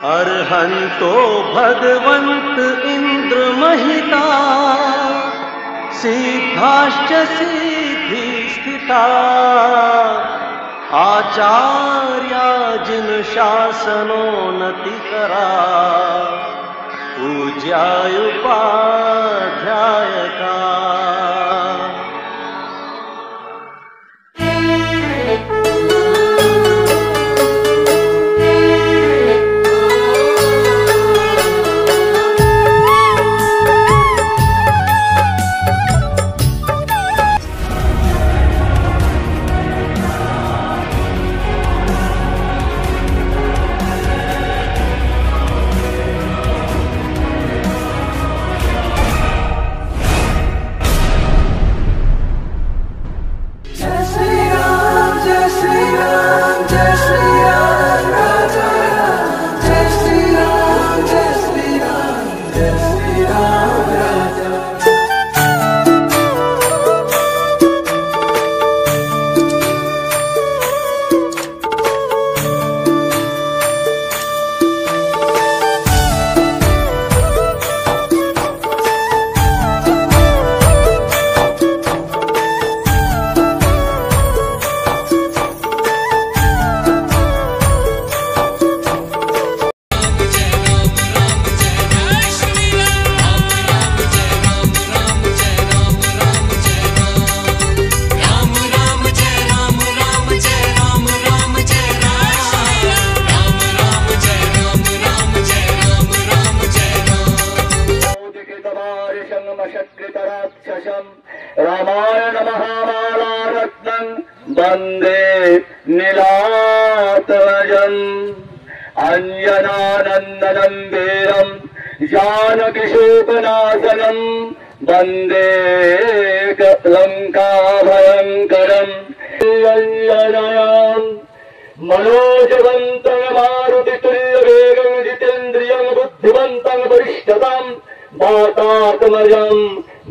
अर्हन्तो भगवन्त इन्द्र महिता सिद्धाश्च सिद्धि स्थिता आचार्या जिन शासनोन्नतिकरा पूज्यायुपाध्यायका। रामायण महामालारत्नं वन्दे नीलातवजम् अंजनानन्दनं वीरं जानकीशोकनाशनं वन्दे लङ्काभयङ्करम् अंजनायां मनोजवन्तं मारुतितुल्यवेगं जितेन्द्रियं बुद्धिमन्तं वरिष्ठतां वातात्मजं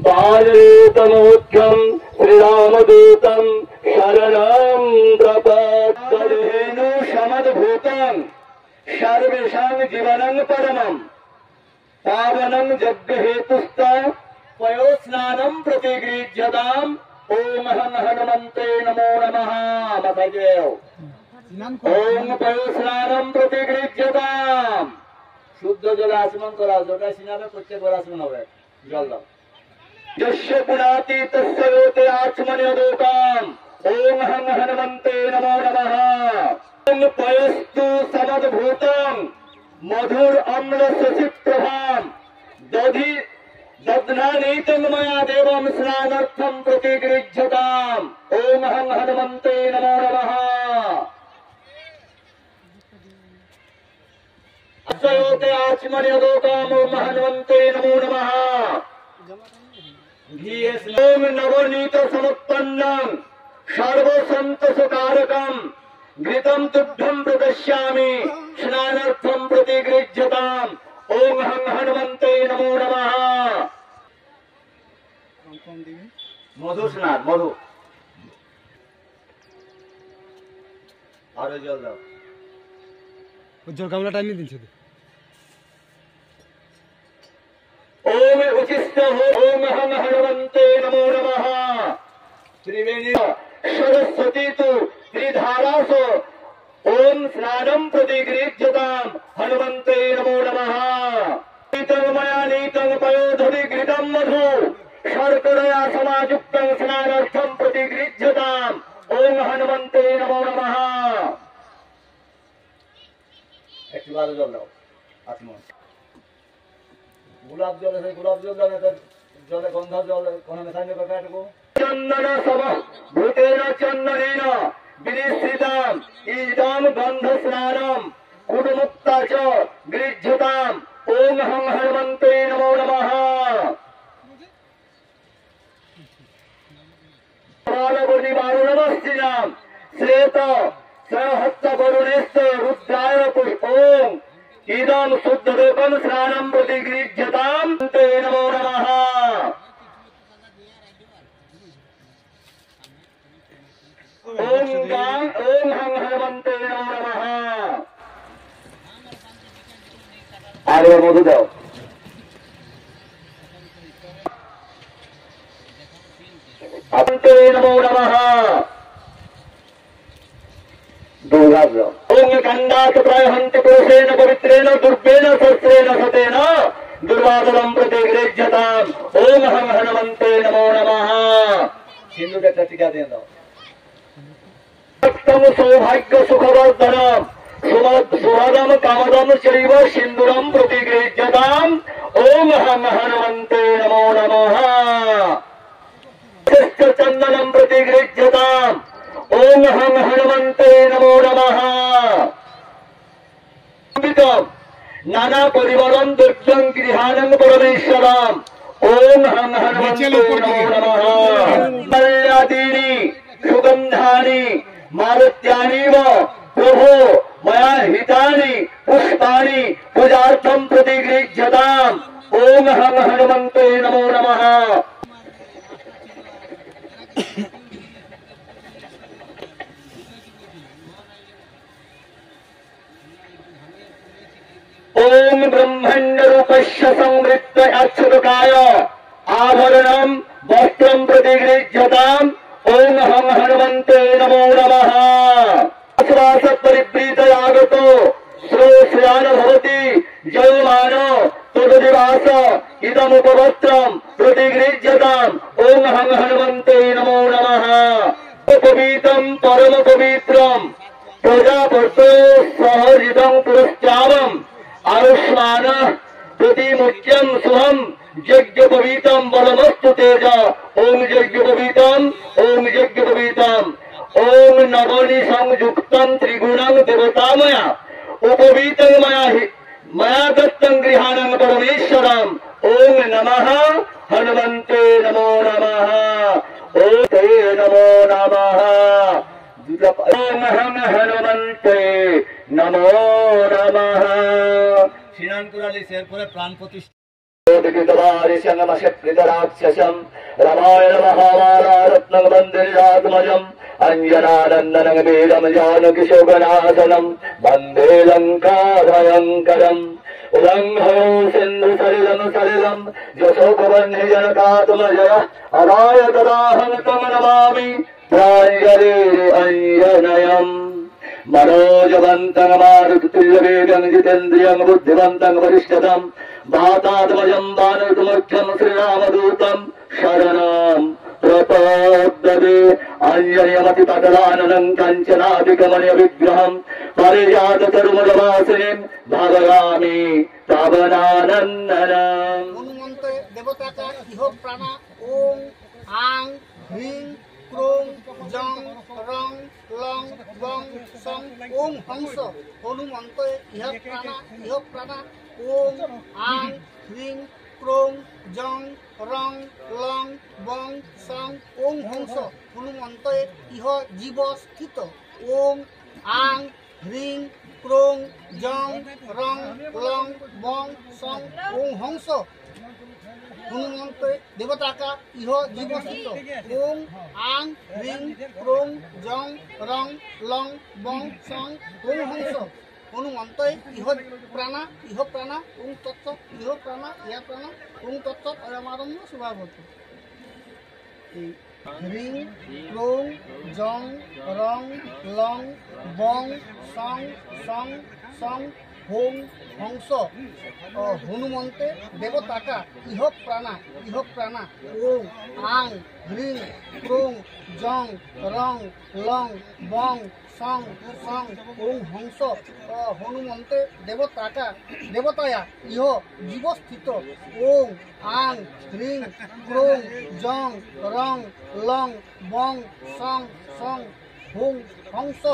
बालरूपमोख्यं श्रीरामदूतं शरणं प्रपद्येनु समद्भूतं सर्वेषां जीवनं परमं पावनं यज्ञहेतुस्तं पयोस्नानं प्रतिगृह्यताम्। ओम हनुमन्ते नमो नमः। मथजेव ओम पयोस्नानं प्रतिगृह्यताम्। शुद्ध जल आचमन करा जोटा सिनारे प्रत्येक बार आचमन হবে জল দাও। यस्य पुनाति तस्य योते आचमन्यदोकाम्। ओम हनुमन्ते नमो नमः। ओम पयस्तु समद्भूतं मधुर अम्ल शशिप्रभां दधि दध्नानीतं मया देवं स्नानार्थं प्रतिगृह्यताम्। ओम हनुमन्ते नमो नमः। योते आचमन्यदोकाम्। ओम हनुमन्ते नमो नमः। ओम नवनीत समुत्पन्नं सर्वसन्तोषकारकं घृतं तुभ्यं प्रदस्यामि स्नानार्थं प्रतिगृह्यताम्। ओम हनुमन्ते नमो नमः। मधु स्नान मधु आरो जल दाও उज्जवल गामला टाइम দিনছে। ओम उचिष्ट हो। ओम हनुमन्ते नमो नमः। त्रिवेणी सरस्वती तु त्रिधारासु ओम स्नानं प्रतिगृह्यताम्। हनुमन्ते नमो नमः। नीतं मया नीतं पयोधरि घृतं मधु शर्करया समायुक्तं स्नानार्थं प्रतिगृह्यताम्। ओम हनुमन्ते नमो नमः। একটু ভালো জল দাও আত্মা गुलाब जल है गुलाब जल जल गंधा जल कोन मेसाने काटको चंदन सम भूतेन चंदनेन विनिश्चिताम् इदं गंध स्नानं कुडमुक्ता च गृह्यताम्। ओम हनुमन्ते नमो नमः। बालवनि वारुणमस्तिनां श्वेत सहस्त वरुणेश्च रुद्राय पुष्पों इदं शुद्धरूपं स्नानं प्रतिगृह्यताम्। ते नमो नमः। ओम हनुमन्ते नमो नमः। আর এবার মধু দাও। আপন্তে নমো নমঃ। দুর্গাগ্র ওং কান্দাত প্রায়হন্তি পুরুষেণ পবিত্রেণ দুর্বেণ শস্ত্রেণ সতেন দুর্বাদলম প্রতি গৃহ্যতাম ওং হং হনুমন্তে নমো নমঃ। সিন্ধুকে একটা টিকা দিয়ে দাও। সপ্তম সৌভাগ্য সুখবর্ধনম সুহদম কামদম চৈব সিন্দুরম প্রতি গৃহ্যতাম ওং হং হনুমন্তে নমো নমঃ। চন্দনম প্রতি গৃহ্যতাম ওং হং হনুমন্তে নমো নমঃ। নানা পরিবরম দুর্গম গৃহাণং পরমেশ্বরম ওং হং হনুমন্তে নমো নমঃ। মল্যাদীনি সুগন্ধানি মারুত্যানিব প্রভো ময়া হিতানি পুষ্পানি পূজার্থম প্রতি গৃহ্যতাম ওং হং হনুমন্তে নমো নমঃ। ओम ब्रह्मण्य रूपस्य संवृत्त अच्युतकाय आभरणम वस्त्रम प्रति गृह्यताम ओम हं हनुमन्ते नमो नमः। श्वास परिप्रीत आगतो श्रोश्यान भवति जयमान तददिवास इदमुपवस्त्रम प्रति गृह्यताम ओम हं हनुमन्ते नमो नमः। पवित्रम परम पवित्रम प्रजापतो सहजितं पुरस्चावम आयुष्मान प्रतिमुच्यम शुभम यज्ञ पवित्रम बलमस्तु तेज ओम यज्ञ पवित्रम ओम यज्ञ पवित्रम ओम नवनि संयुक्तम त्रिगुणं देवतामया उपवीतं मया दत्तं गृहाणं परमेश्वरम ओम नमः हनुमन्ते नमो नमः। ओम ते नमो नमः। ओम हं हनुमन्ते नमो नमः। স্নান করালে এরপরে প্রাণ প্রতিষ্ঠা राक्षसम रामायण महाभारतं वन्देरात्मजम् अंजनानन्दनं वेदं जानकीशोकनाशनं वन्दे लङ्काभयङ्करम् उल्लङ्घयो सिन्धु सलिलं सलिलं यशोकवह्निजनकात्मजय अराय तदाहं तं नमामि प्राञ्जलि अञ्जनयम्। मनोजवन्तं मारुततुल्यवेगं जितेन्द्रियं बुद्धिवन्तं वरिष्ठतं वातात्मजं वानरमुख्यं श्रीरामदूतं शरणं प्रपद्ये। अञ्जनेयमतिपटलाननं कञ्चनादिकमणिविग्रहं परिजाततरुमलवासिनीं भावयामि पावनानन्दनम्। हनुमन्ते देवताका इह प्राणा ओम आं ह्रीं क्रों जं रं लं बं सं ओम हंस हनुमन्ते इह प्राणा ओम आं ह्रीं क्रों जं रं लं बं सं ओम हंस हनुमन्ते इह जीव स्थित ओम आं ह्रीं क्रों जं रं लं बं सं ओम हंस हनुमन्ते देवता का इह जीवस्थित ओम आं ह्रीं क्रों जं रं लं बं सं ओम हंस हनुमन्ते इह प्राणा ओम तत्त इह प्राणा यह प्राणा ओम तत्त अयमारम्भ शुभाभवतु। ह्रीं क्रों जं रं लं बं सं सं सं होम हंस हनुमन्ते देवता का इह प्राणा ओम आं ह्रीं क्रों जं रं लं बं सं सं ओम हंस हनुमन्ते देवताया इह जीवस्थित ओम आं ह्रीं क्रों जं रं लं बं सं सं होम हंस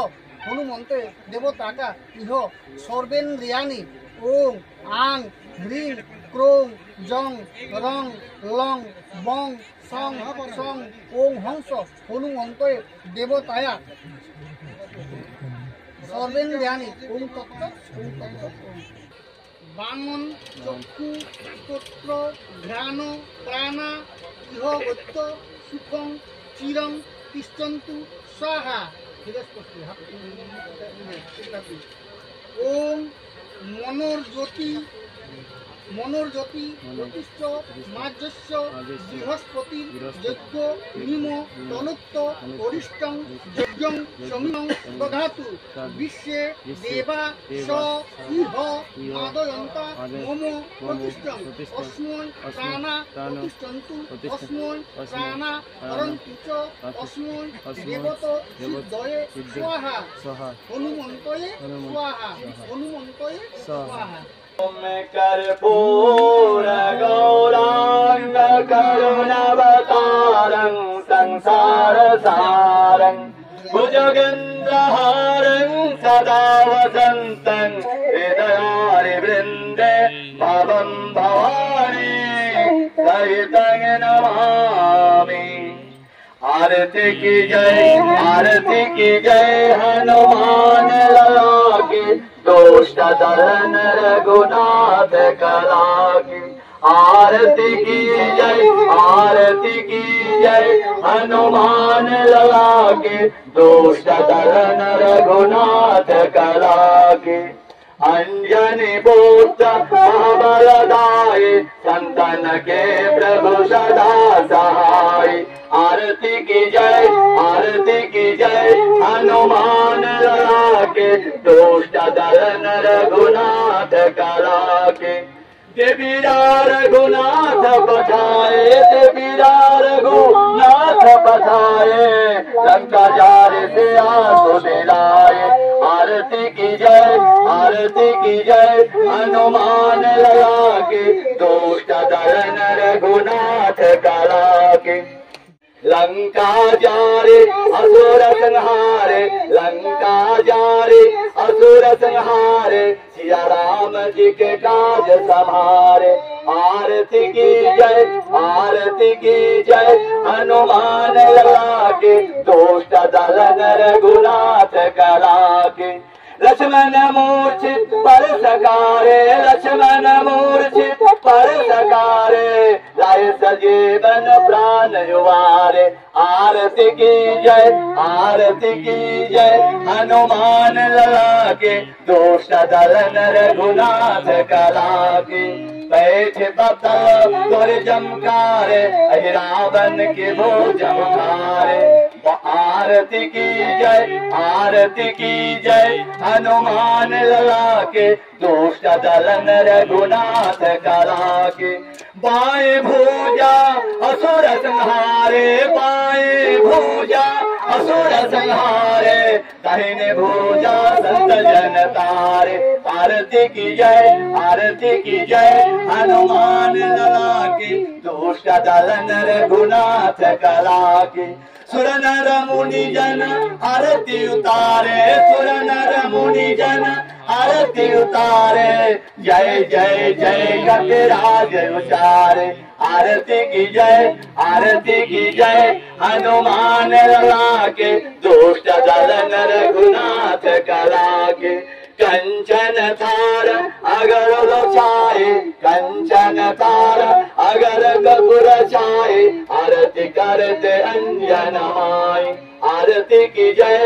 हनुमन्ते देवता का इह सर्वेन्द्रियाणि ओम आं ह्रीं क्रों जं रं लं बं सं सं ओम हंस हनुमन्ते देवताया सर्वेन्द्रियाणि ओम तत्त बामन चक्षु तत्र घ्राण प्राण इह वैत्त सुखं चिरं तिष्ठन्तु स्वाहा। ओम मनोर ज्योति মনোরজ্যোতি জ্যোতিষ্ঠ মার্জস্য বৃহস্পতির যজ্ঞ নিম তনুক্ত অরিষ্টং যজ্ঞং সমীনং দধাতু বিশ্বে দেবা স ইহ আদয়ন্তা মম প্রতিষ্ঠং অস্মৈ প্রাণা প্রতিষ্ঠন্তু অস্মৈ প্রাণা করন্তু চ অস্মৈ দেবত সিদ্ধয়ে স্বাহা হনুমন্তয়ে স্বাহা হনুমন্তয়ে স্বাহা। कर्पूर गौरांग करुणावतारं संसार सारं भुजगेन्द्रहारं सदा वसन्तं हृदयारि वृन्दे भवं भवानी सहितं नमामि। आरती की जय हनुमान लाला की दुष्ट दलन रघुनाथ कला की। आरती की जय हनुमान लाला की दुष्ट दलन रघुनाथ कला की। अंजनी पुत्र महाबलदाय संतन के प्रभु सदा सहाय। आरती की जय हनुमान लाला के दुष्ट दलन रघुनाथ कला के। देवीरा रघुनाथ पठाए लंका जारे से आंसू दिलाए। आरती की जय हनुमान लगा के दुष्ट दलन रघुनाथ कला के। लंका जारे असुर संहारे सिया राम जी के काज संहारे। आरती की जय हनुमान लगा के दुष्ट दलन रघुनाथ कला के। लक्ष्मण मूर्छित पर सकारे लाए सजीवन प्राण युवारे। आरती की जय हनुमान लगा के दुष्ट दलन रघुनाथ कला के। पैठ बता तुर जमकारे रावण के भोज खारे। आरती की जय हनुमान लगा के दुष्ट दलन रघुनाथ कला के। बाएं भुजा असुर संहारे दाहिने भुजा संत जन तारे। आरती की जय हनुमान लगा के दुष्ट दलन रघुनाथ कला के। सुर नर मुनि जन आरती उतारे जय गजराज उचारे। आरती की जय हनुमान लगा के दुष्ट दलन रघुनाथ कला के। कंचन थार अगर कपूर छाए आरती करते अंजन माई। आरती की जय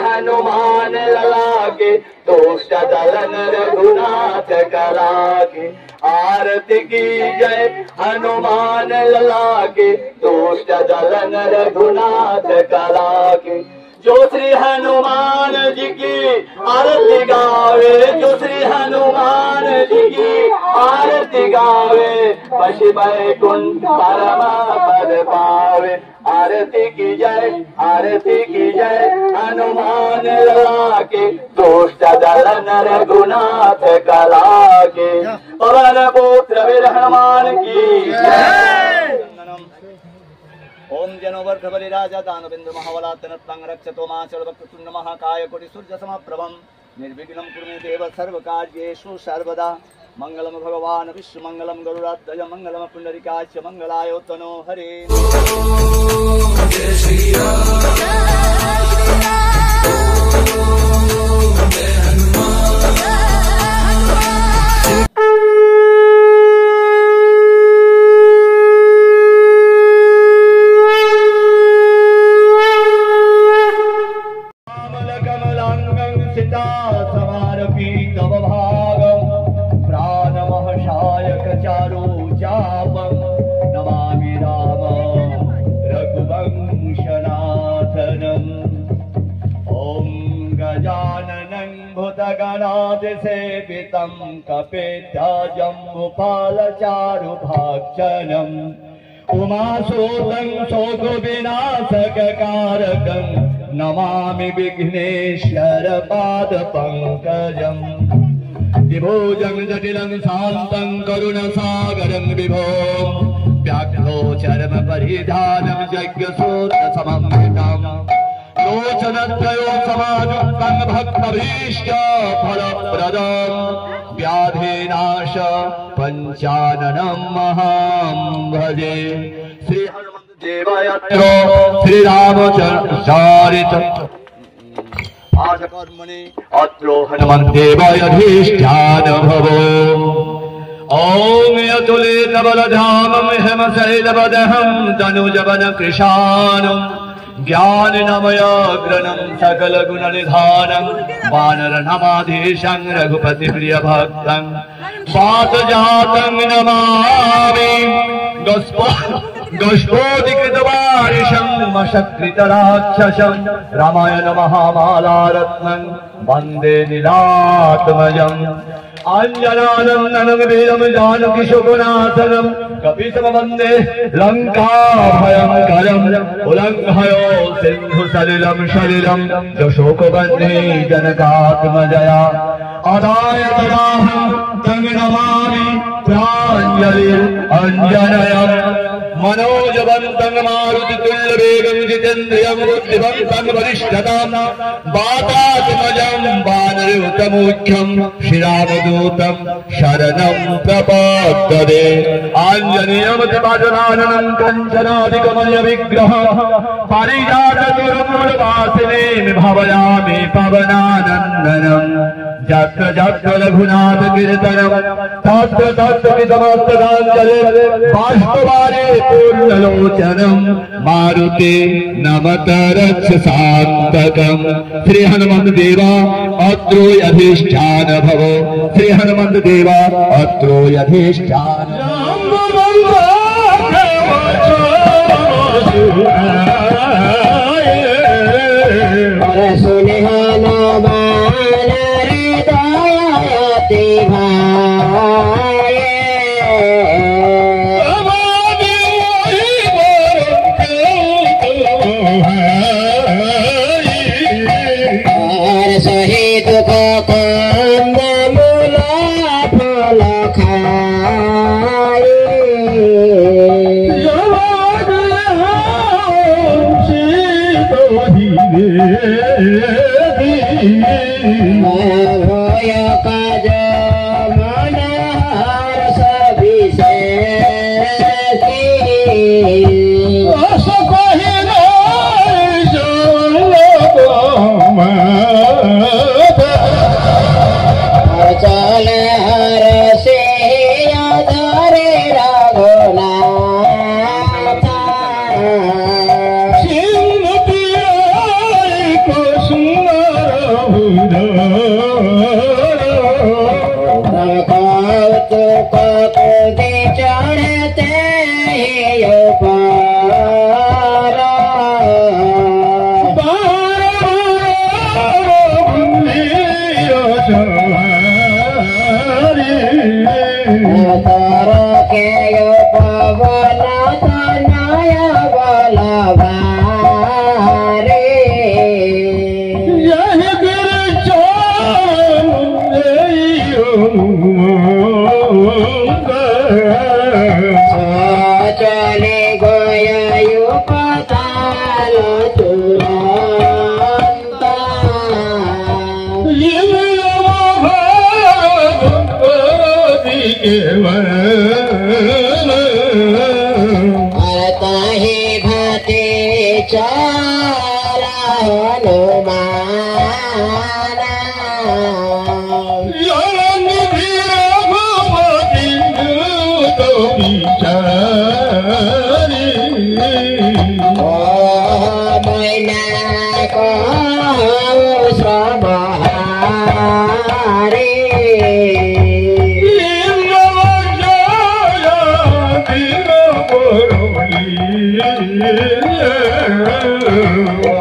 हनुमान लगा के दुष्ट दलन रघुनाथ कला के। आरती की जय हनुमान लगा के दुष्ट दलन रघुनाथ कला के। जो श्री हनुमान जी की आरती गावे पशु बैकुंठ परम पद पावे। आरती की जय हनुमान लगा के दुष्ट दलन रघुनाथ कला के। पवन पुत्र वीर हनुमान की जय। ओम जनोवर्ध बलि राजा दानवेन्द्र महाबलात्तनत्तं रक्षतो मा सर्वभक्ततुण्ड महाकाय कोटि सूर्य समप्रभं निर्विघ्नं कुरु मे देव सर्वकार्येषु सर्वदा। मंगलम भगवान विश्व मंगलम गरुड़ाध्वज मंगलम पुंडरीकाक्ष मंगलाय तनो हरे। जय श्री राम जय हनुमान। कमलांगं सीता सवार पीतव भागं सेवितं कपिध्वजम्बुफलचारुभक्षणम् उमासोतं शोकविनाशककारकं नमामि विघ्नेश्वर पादपङ्कजम् विभोजं जटिलं शान्तं करुणसागरं विभो व्याघ्रो चर्म परिधानं यज्ञसूत्रसमन्वितम् लोचनत्रयो समायुक्तं भक्तभीष्ट फलप्रदम् व्याधिनाश पंचाननं महां भजे। श्री हनुमन्देवायत्रो श्रीरामचरित आजकर्मणि अत्रो हनुमन्देवायधिष्ठान भवो। ॐ यतुलेतबलधामं हेमशैलवदहं तनुजवन कृशानम् ज्ञानमयाग्रणं सकलगुणनिधानं वानरनमाधीशं रघुपतिप्रियभक्तं वातजातं नमामि गोष्पोदिकृतवारिशं मशकृतराक्षसं रामायण महामालारत्नं वन्दे नीलात्मजम् अंजनानंदनं वीरं जानकीशोकनाथनं कपीशं वन्दे लङ्काभयङ्करम् उल्लङ्घयो सिन्धुसलिलं शलिलं शोकबन्धे जनकात्मजया अदाय तदाहं तं नमामि प्राञ्जलिम् अञ्जनयम् मनोजवन्तं मारुतितुल्यवेगं जितेन्द्रियं बुद्धिमन्तं वरिष्ठतां वातात्मजं वानरयुतमुख्यं श्रीरामदूतं शरणं प्रपद्ये। आञ्जनेयमतिपाटलाननं कञ्चनादिकमलविग्रहं पारिजातचूडमूलवासिनीं भावयामि पवनानन्दनं जत्र जत्र रघुनाथ कीर्तनं तत्र तत्र वितमस्तकाञ्जलिं बाष्पवारे पूर्णलोचनं मारुते नमत रक्षसान्तकम्। श्री हनुमंत देवा अत्रो अधिष्ठान भवो। श्री हनुमंत देवा अत्रो अधिष्ठान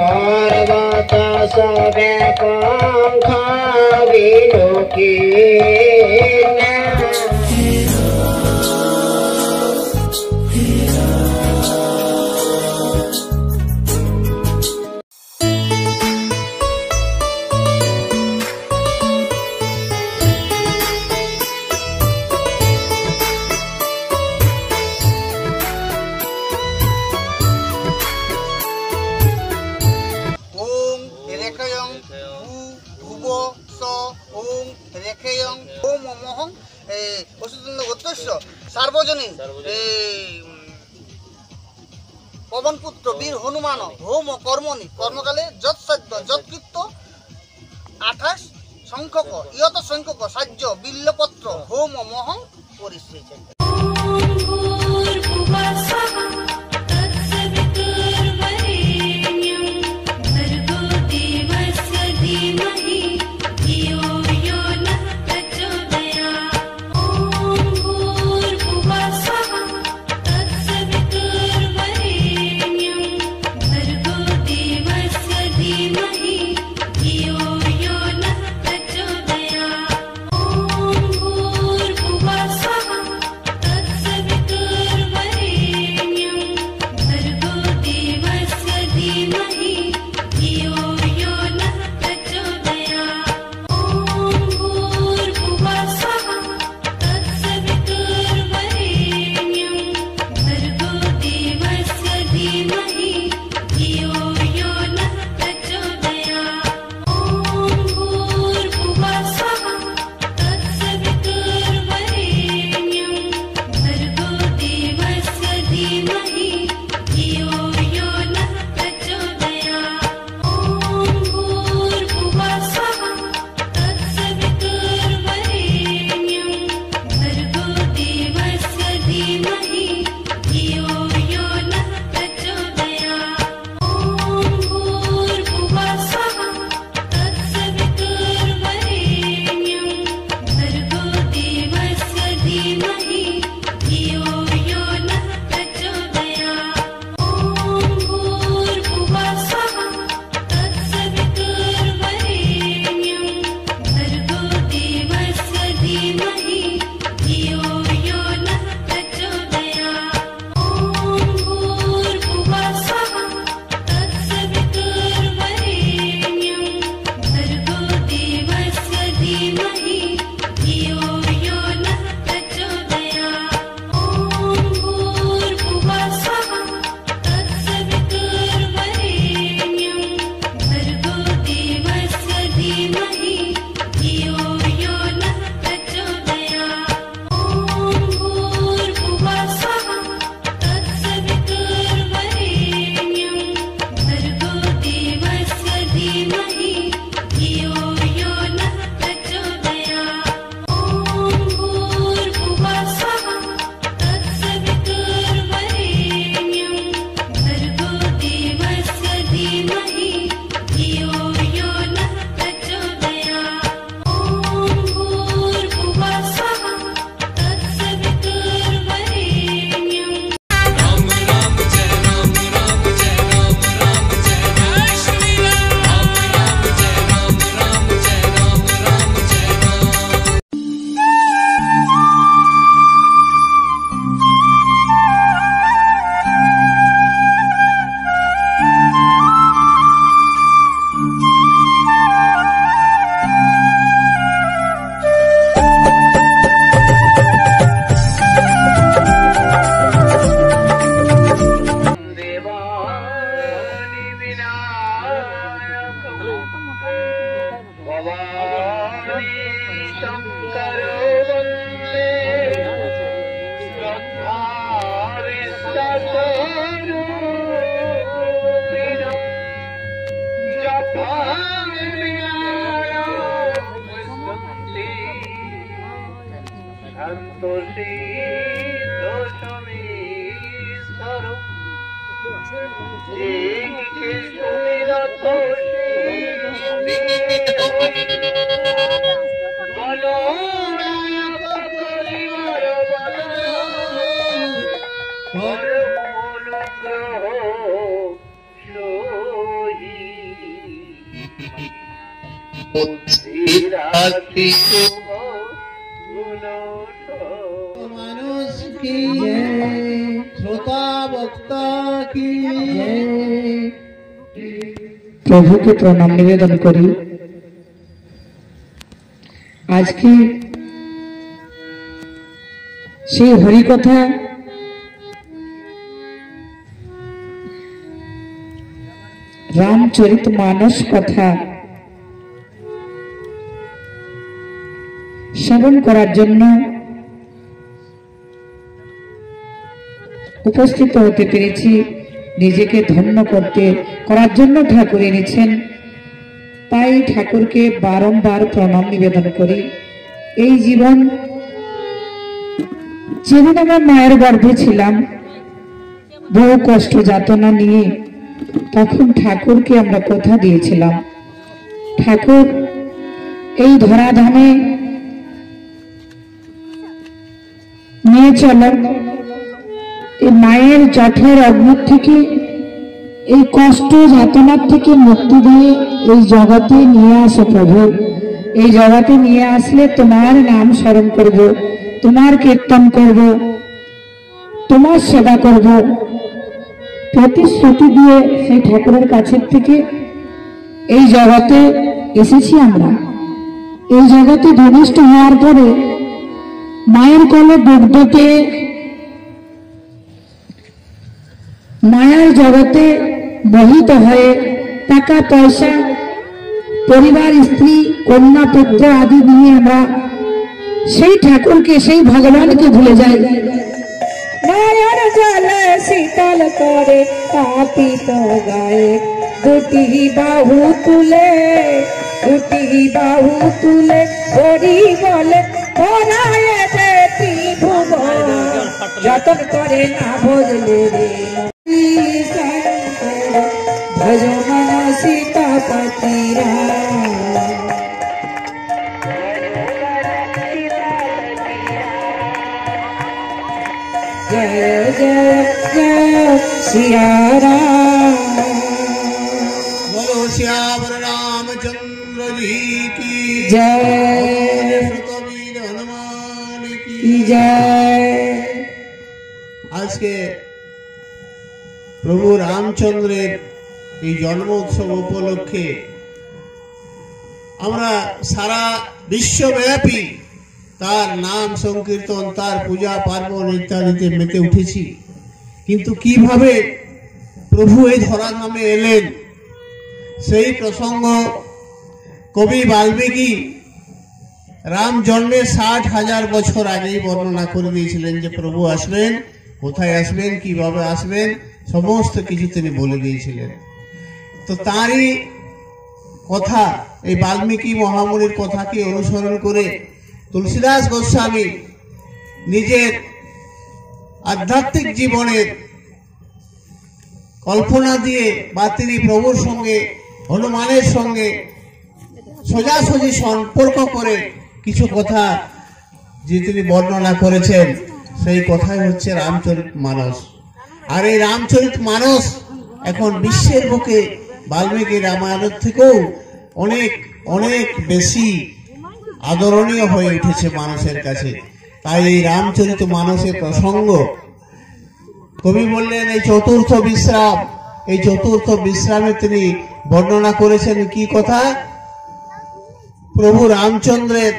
Sarvata Sabha Kankha Vino লোকে सार्वजनीन पवन पुत्र वीर हनुमान होम कर्मणि कर्मकाले যৎসাধ্য যৎকৃত্য 28 সংখ্যক ইয়ত সংখ্যক সাহায্য বিল্লপত্র হোম মহং পরিশ্রেয় বুদ্ধিরা भक्ति মানুষ কি শ্রোতা বক্তা কি প্রভুকে প্রণাম নিবেদন করি। আজকে সেই হরিকথা রামচরিত মানস কথা শ্রবণ করার জন্য উপস্থিত হতে পেরেছি। নিজেকে ধন্য করার জন্য ঠাকুর এনেছেন, তাই ঠাকুরকে বারংবার প্রণাম নিবেদন করি। এই জীবন যেদিন আমরা মায়ের গর্ভে ছিলাম বহু কষ্ট যাতনা নিয়ে, তখন ঠাকুরকে আমরা কথা দিয়েছিলাম, ঠাকুর এই ধরাধামে নিয়ে চলো, এই মায়ের জঠের অগ্নি থেকে, এই কষ্ট যাতনার থেকে মুক্তি দিয়ে এই জগতে নিয়ে আসো প্রভু। এই জগতে নিয়ে আসলে তোমার নাম স্মরণ করব, তোমার কীর্তন করব, তোমার সেবা করব। প্রতিশ্রুতি দিয়ে সেই ঠাকুরের কাছের থেকে এই জগতে এসেছি আমরা। এই জগতে ধনিষ্ঠ হওয়ার পরে মায়ের কোলে দুগ্ধ পেয়ে মায়ার জগতে মোহিত হয়ে টাকা পয়সা, পরিবার, স্ত্রী, কন্যা, পুত্র আদি নিয়ে আমরা সেই ঠাকুরকে, সেই ভগবানকে ভুলে যাই। মায়ার জলে শীতল করে তাপিত গায়ে দুটি বাহু তুলে, দুটি বাহু তুলে হরি বলে পরায় দে ত্রিভুবন, যতন করে না ভজলে রে ভজ মন সীতাপতি রাম। जय जय जय सिया राम। बोलो श्यावर रामचंद्र जी की जय, कबीर हनुमान की जय। আজকে প্রভু রামচন্দ্রের এই জন্ম উৎসব উপলক্ষে আমরা সারা বিশ্বব্যাপী তার নাম সংকীর্তন, তার পূজা পার্বণ ইত্যাদিতে মেতে উঠেছি। কিন্তু কিভাবে প্রভু এই ধরাধামে এলেন সেই প্রসঙ্গ কবি বাল্মীকি রাম জন্মের 60,000 বছর আগেই বর্ণনা করে দিয়েছিলেন যে প্রভু আসবেন, কোথায় আসবেন, কিভাবে আসবেন, সমস্ত কিছু তিনি বলে দিয়েছিলেন। তো তারই কথা, এই বাল্মীকি মহামুনির কথাকে অনুসরণ করে তুলসীদাস গোস্বামী নিজের আধ্যাত্মিক জীবনের কল্পনা দিয়ে বা তিনি প্রভুর সঙ্গে, হনুমানের সঙ্গে সোজাসুজি সম্পর্ক করে কিছু কথা যে তিনি বর্ণনা করেছেন, সেই কথাই হচ্ছে রামচরিত মানস। আর এই রামচরিত মানস এখন বিশ্বের বুকে বাল্মীকি রামায়ণের থেকেও অনেক অনেক বেশি আদরণীয় হয়ে উঠেছে মানুষের কাছে। তাই এই রামচরিত মানসের প্রসঙ্গ কবি বললেন এই চতুর্থ বিশ্রাম, এই চতুর্থ বিশ্রামে তিনি বর্ণনা করেছেন কি কথা? প্রভু রামচন্দ্রের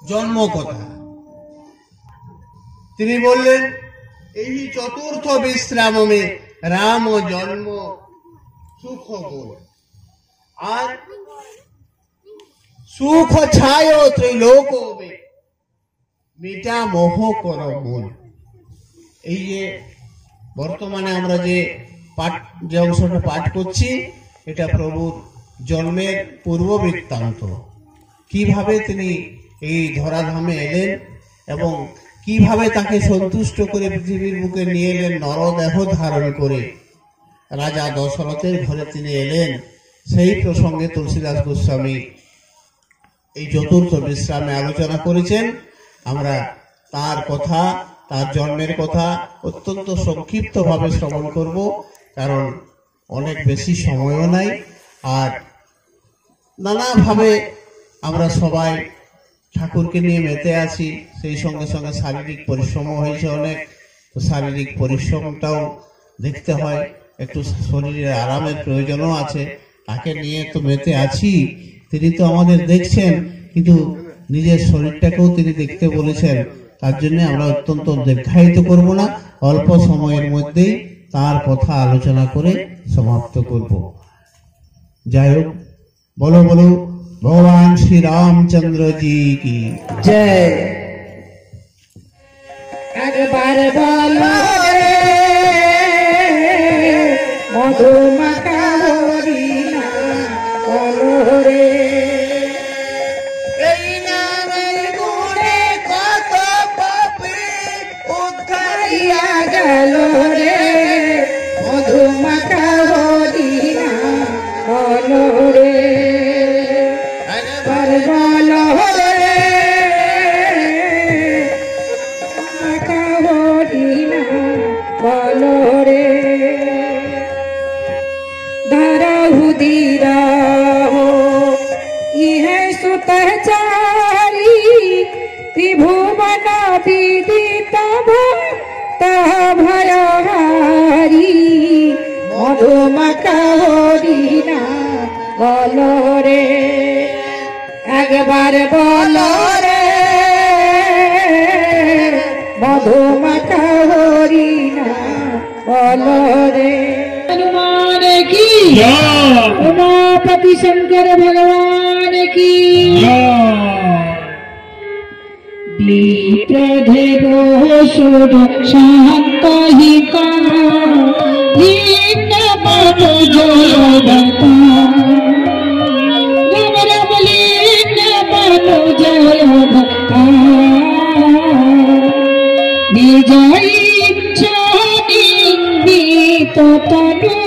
জন্ম কথা। তিনি বললেন এই চতুর্থ বিশ্রাম মে রাম জন্ম সুখ মূল, আর সুখ ছায় ত্রিলোক মিটা মোহ কর মূল। এই যে বর্তমানে আমরা যে অংশটা পাঠ করছি, এটা প্রভুর জন্মের পূর্ব বৃত্তান্ত। কিভাবে তিনি এই ধরাধামে এলেন এবং কিভাবে তাকে সন্তুষ্ট করে পৃথিবীর বুকে নিয়ে এলেন নরদেহ ধারণ করে, রাজা দশরথের ঘরে তিনি এলেন, সেই প্রসঙ্গে তুলসীদাস গোস্বামী এই চতুর্থ বিশ্রামে আলোচনা করেছেন। আমরা তার কথা, তার জন্মের কথা অত্যন্ত সংক্ষিপ্ত ভাবে শ্রবণ করব, কারণ অনেক বেশি সময়ও নাই। আর নানাভাবে আমরা সবাই ঠাকুরকে নিয়ে মেতে আছি, সেই সঙ্গে সঙ্গে শারীরিক পরিশ্রম হয়েছে অনেক। তো শারীরিক পরিশ্রমটাও দেখতে হয়, একটু শরীরের আরামের প্রয়োজনও আছে। তাকে নিয়ে তো মেতে আছি, তিনি তো আমাদের দেখছেন, কিন্তু নিজের শরীরটাকেও তিনি দেখতে বলেছেন। তার জন্য আমরা অত্যন্ত দীর্ঘায়িত করব না, অল্প সময়ের মধ্যেই তার কথা আলোচনা করে সমাপ্ত করব। যাই হোক, বলো বলো ভগবান শ্রী রামচন্দ্র জি কি জয়। একবার বলো রে মধুমাখা হরিনা, বলো রে এই নামের গুণে কত পাপী উদ্ধারিয়া গেল রে, মধুমাখা হরিনা, বলো রে একবার বলো রে মাখা হরিনা, বলো রে ধরহুদিরা हो इहे सुतचारी त्रिभुवन विदित भयहारी, मधुमाखा हरिना, বলো রে একবার বলো রে মধুমাখা হরিনা, বলো রে হনুমান কি উমাপতি শঙ্কর ভগবান কি বিপ্রদেব সুরক্ষান্ত হিতা লিঙ্গ মধু জয়দতা, রাম রাম লিঙ্গ মধু জয়দতা, বিজয় নিন্দিত তনু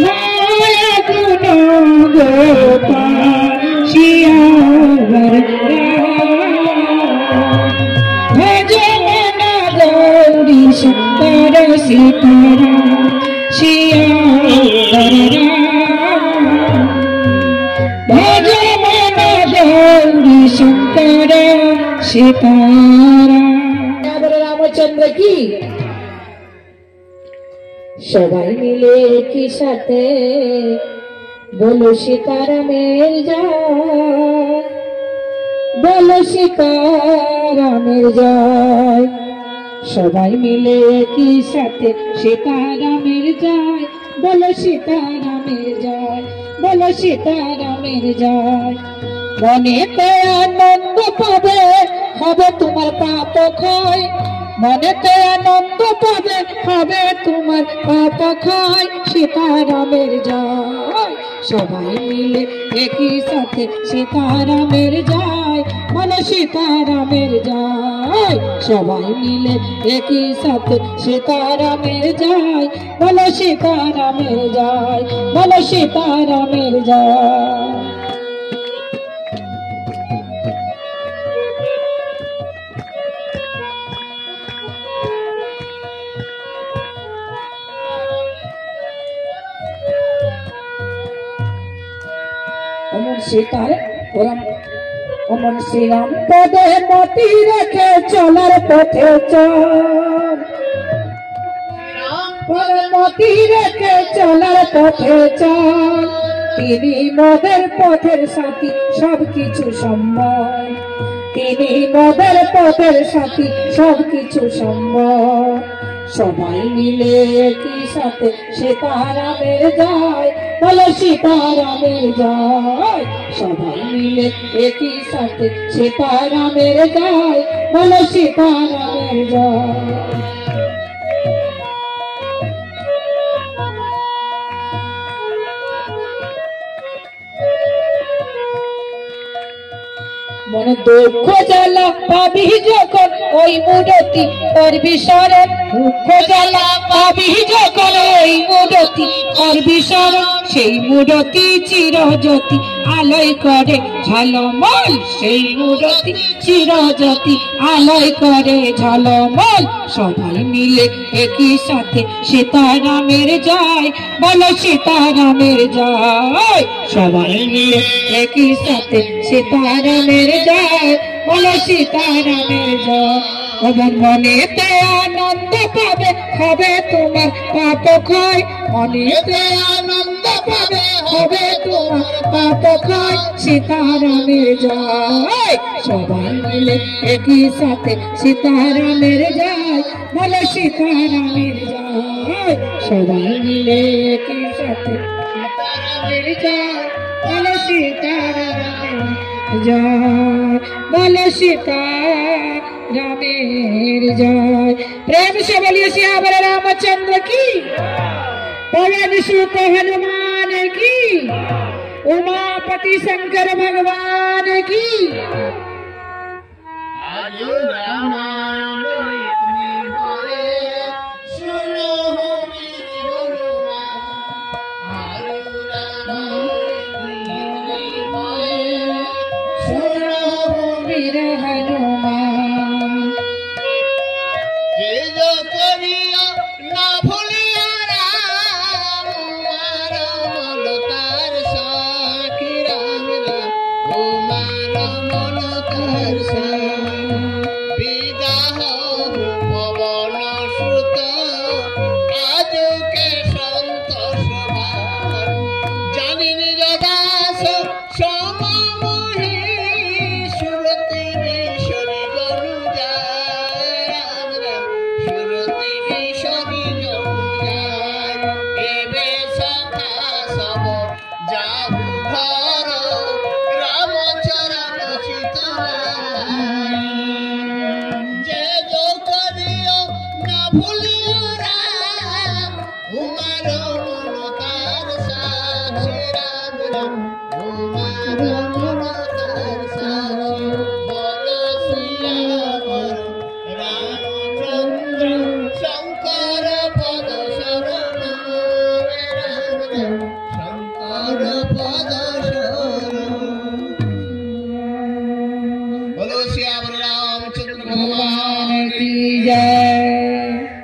মায়া গুণ গোপাল শিয়াবর ভজ মন গৌরী শঙ্কর সীতারা শিয়াবর ভজ মন গৌরী শঙ্কর সীতারা। রামচন্দ্র কি সবাই মিলে কি সাথে বলো সীতারামের জয়, বলো সীতারামের জয়, সবাই মিলে কি সাথে সীতারামের জয়, বলো সীতারামের জয়, বলো সীতারামের জয়। মনেতে আনন্দ পাবে হবে তোমার পাপ ক্ষয়, মনেতে আনন্দ পাবে হবে তোমার পাপ ক্ষয়, সীতারামের জয়। সবাই মিলে একই সাথে সীতারামের জয়, বলো সীতারামের জয়, সবাই মিলে একই সাথে সীতারামের জয়, বলো সীতারামের জয়, বলো সীতারামের জয়। অমর সীতার অমর শ্রীরাম পদে মতি রেখে চলার পথে চল, পদে মতি রেখে চলার পথে চল, তিনি মোদের পথের সাথী সবকিছু সম্ভব, তিনি মোদের পথের সাথী সবকিছু সম্ভব। সবাই মিলে একই সাথে সীতারামের জয়, বলো সীতারামের জয়, সবাই মিলে একই সাথে সীতারামের জয়, বলো সীতারামের জয়। মনে দুঃখ জ্বালা পাবি যখন ওই মূরতি করবি স্মরণ, দুঃখ জ্বালা পাবি যখন ওই মূরতি করবি স্মরণ, সেই মূরতি চিরজ্যোতি আলোয় করে ঝলমল সেই মূরতি চিরজ্যোতি আলোয় করে ঝলমল সবাই মিলে একই সাথে সীতারামের জয় বলো সীতারামের জয় সবাই মিলে একই সাথে সীতারামের জয় বলো সীতারামের জয় এবং মনেতে আনন্দ পাবে হবে তোমার পাপ ক্ষয় মনেতে আনন্দ পাবে হবে তোমার পাপ ক্ষয় সীতারামের জয় সবাই মিলে একই সাথে সীতারামের জয় বলো সীতারামের জয় সবাই মিলে একই সাথে সীতারামের জয় বলো সীতারামের জয় বলো सीतारामेर जय प्रेम से बोलिए सियावर रामचंद्र की पवन सुत हनुमान की उमापति शंकर भगवान की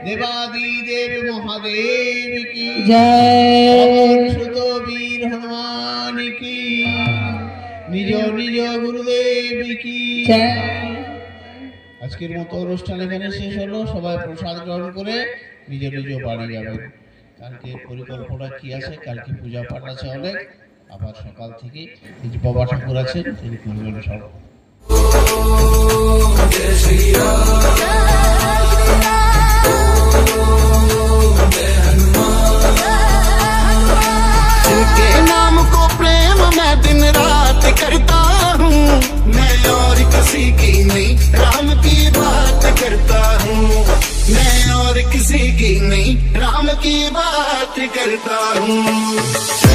देवादिदेव महादेव की जय सुतो वीर हनुमान की निज निज गुरुदेव की जय আজকের মতো অনুষ্ঠান এখানে শেষ হলো সবাই প্রসাদ গ্রহণ করে নিজ নিজ বাড়ি যাবেন কালকে পরিকল্পনা কি আছে কালকে পূজা পাঠ আছে অনেক আবার সকাল থেকে এই যে বাবা ঠাকুর আছেন তিনি করবেন সব জয় শ্রী इनके नाम को प्रेम मैं दिन रात करता हूँ मैं और किसी की नहीं राम की बात करता हूँ मैं और किसी की नहीं राम की बात करता हूँ